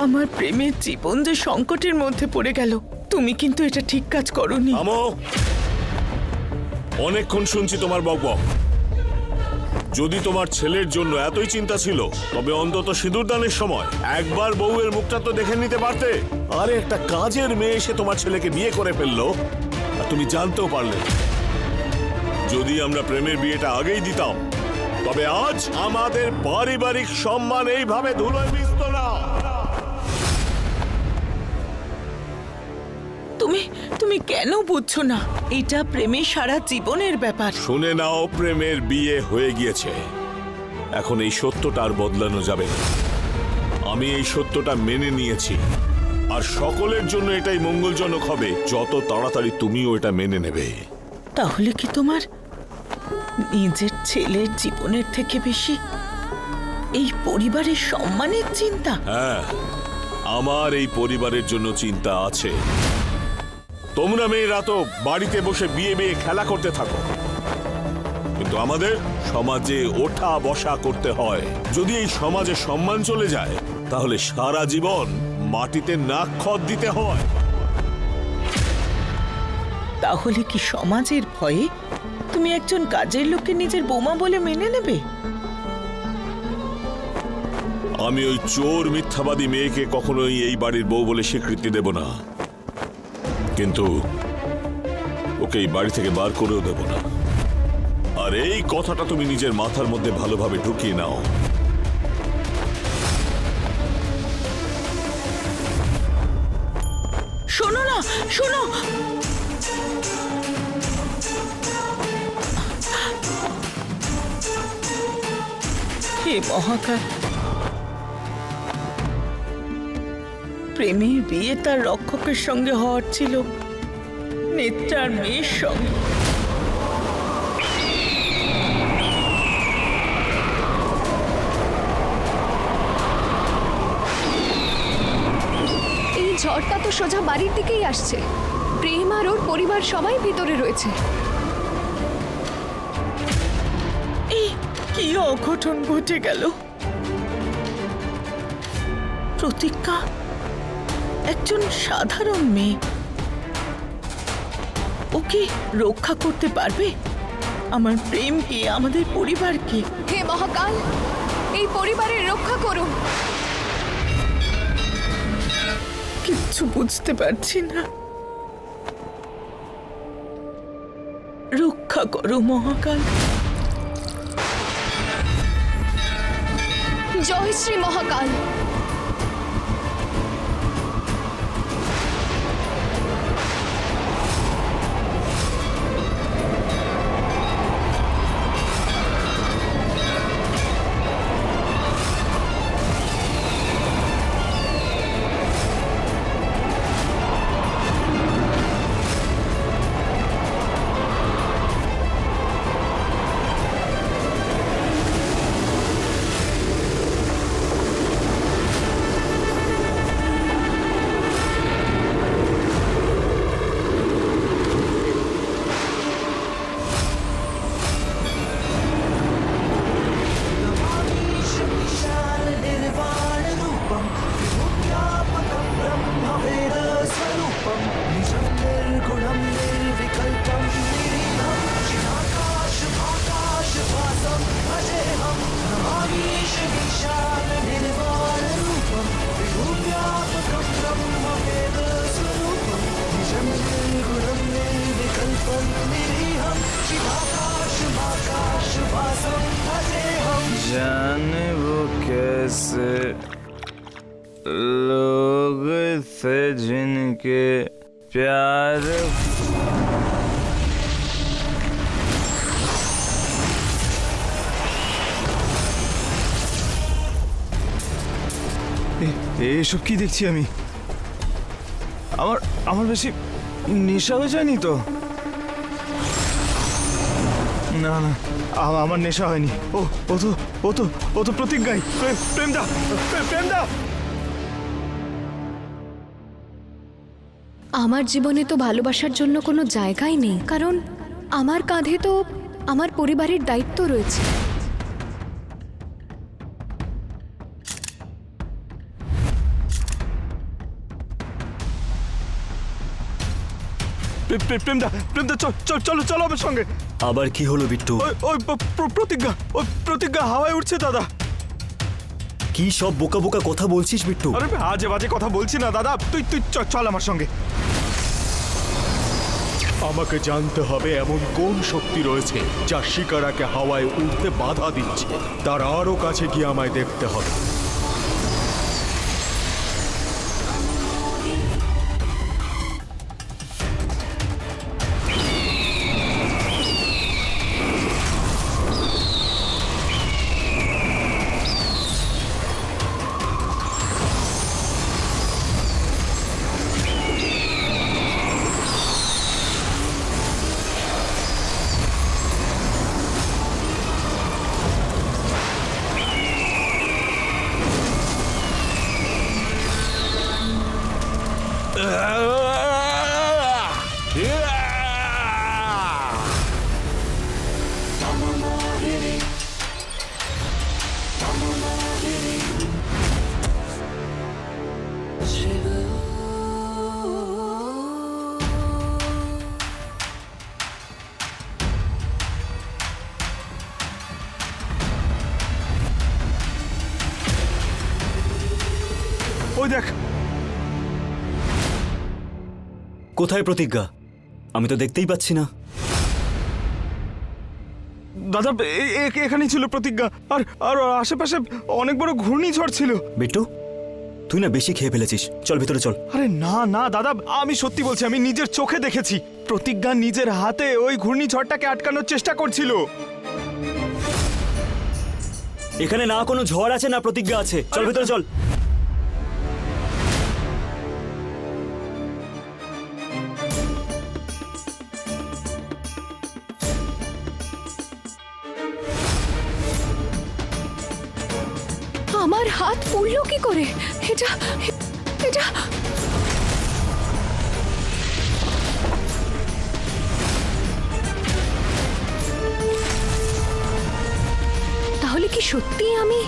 আমার প্রেমের জীবন যে সংকটের মধ্যে পড়ে গেল। তুমি কিন্তু এটা ঠিক কাজ করোনি। অনেকক্ষণ শুনছি তোমার বকবক। যদি তোমার ছেলের জন্য এতই চিন্তা ছিল তবে অন্তত সিঁদুরদানের সময় একবার বউয়ের মুখটা তো দেখে নিতে পারতে। আরে একটা কাজের মেয়ে এসে তোমার ছেলেকে বিয়ে করে ফেললো আর তুমি জানতেও পারলে। যদি আমরা প্রেমের বিয়েটা আগেই দিতাম তবে আজ আমাদের পারিবারিক সম্মান এইভাবে ধুলোয় মিশত না। তুমি কেন বুঝছো না? এটা প্রেমের সারা জীবনের ব্যাপার। শুনে নাও, প্রেমের বিয়ে হয়ে গিয়েছে। এখন এই সত্যটা আর বদলানো যাবে না। আমি এই সত্যটা মেনে নিয়েছি আর সকলের জন্য এটাই মঙ্গলজনক হবে যত তাড়াতাড়ি তুমিও এটা মেনে নেবে। তাহলে কি তোমার নিজের ছেলের জীবনের থেকে বেশি এই পরিবারের সম্মানের চিন্তা? হ্যাঁ, আমার এই পরিবারের জন্য চিন্তা আছে। তোমরা মেয়েরা তো বাড়িতে বসে বিয়ে বিয়ে খেলা করতে থাকো, কিন্তু আমাদের সমাজে ওঠা বসা করতে হয়। যদি এই সমাজে সম্মান চলে যায় তাহলে সারা জীবন মাটিতে নাক খত দিতে হয়। তাহলে কি সমাজের ভয়ে তুমি একজন কাজের লোককে নিজের বৌমা বলে মেনে নেবে? আমি ওই চোর মিথ্যাবাদী মেয়েকে কখনোই এই বাড়ির বউ বলে স্বীকৃতি দেব না, কিন্তু ওকে এই বাড়ি থেকে বার করেও দেব না। আর এই কথাটা তুমি নিজের মাথার মধ্যে ভালোভাবে ঢুকিয়ে নাও। শোনো না, শোনো। হে মহাকাল, প্রেমের বিয়ে তার রক্ষকের সঙ্গে হওয়ার ছিল, নেত্রার মেয়ের সঙ্গে। এই ঝড়টা তো সোজা বাড়ির দিকেই আসছে। প্রেম আর ওর পরিবার সবাই ভিতরে রয়েছে। এই কি অঘটন ঘটে গেল! প্রতীক্ষা একজন সাধারণ মেয়ে, ওকে রক্ষা করতে পারবে? আমার প্রেমকে, আমাদের পরিবারকে। হে মহাকাল, এই পরিবারের রক্ষা করুন। কিচ্ছু বুঝতে পারছি না। রক্ষা করো মহাকাল। জয় শ্রী মহাকাল। जाने वो कैसे लोग थे जिनके प्यार এসব কি দেখছি আমি? আমার বেশি নেশা হয়ে যায়নি তো? না না, আমার নেশা হয়নি। ও তো প্রতিজ্ঞাই। প্রেমদা, প্রেমদা। আমার জীবনে তো ভালোবাসার জন্য কোনো জায়গাই নেই, কারণ আমার কাঁধে তো আমার পরিবারের দায়িত্ব রয়েছে। প্রেমদা প্রেমদা চল চল চলো চলো আমার সঙ্গে। আবার কি হলো বিট্টু? ওই ওই প্রতিজ্ঞা, ওই প্রতিজ্ঞা হাওয়ায় উঠছে দাদা। কি সব বোকা বোকা কথা বলছিস বিট্টু? আরে আজে বাজে কথা বলছি না দাদা, তুই তুই চল আমার সঙ্গে। আমাকে জানতে হবে এমন কোন শক্তি রয়েছে যা শিকারাকে হাওয়ায় উঠতে বাধা দিচ্ছে। তার আরো কাছে গিয়ে আমায় দেখতে হবে। ওই দেখ, কোথায় প্রতিজ্ঞা? আমি তো দেখতেই পাচ্ছি না। দাদা এখানেই ছিল প্রতিজ্ঞা। আর আর আশেপাশে অনেক বড় ঘূর্ণিঝড় ছিল। বিট্টু, তুই না বেশি খেয়ে ফেলেছিস, চল ভিতরে চল। আরে না না দাদা, আমি সত্যি বলছি, আমি নিজের চোখে দেখেছি। প্রতিজ্ঞা নিজের হাতে ওই ঘূর্ণিঝড়টাকে আটকানোর চেষ্টা করছিল। এখানে না কোনো ঝড় আছে না প্রতিজ্ঞা আছে, চল ভিতরে চল। আমার হাত পড়লো কি করে? এটা এটা তাহলে কি সত্যি আমি?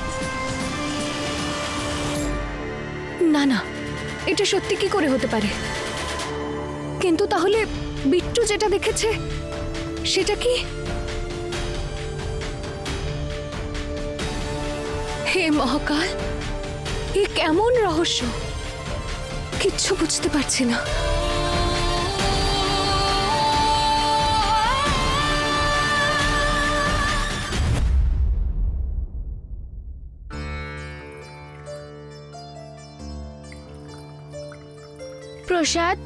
না না, এটা সত্যি কি করে হতে পারে? কিন্তু তাহলে বিট্টু যেটা দেখেছে সেটা কি? হে মহাকাল, এ কেমন রহস্য? কিচ্ছু বুঝতে পারছি না। প্রসাদ,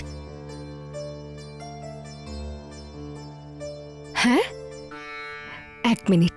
হ্যাঁ, 1 মিনিট।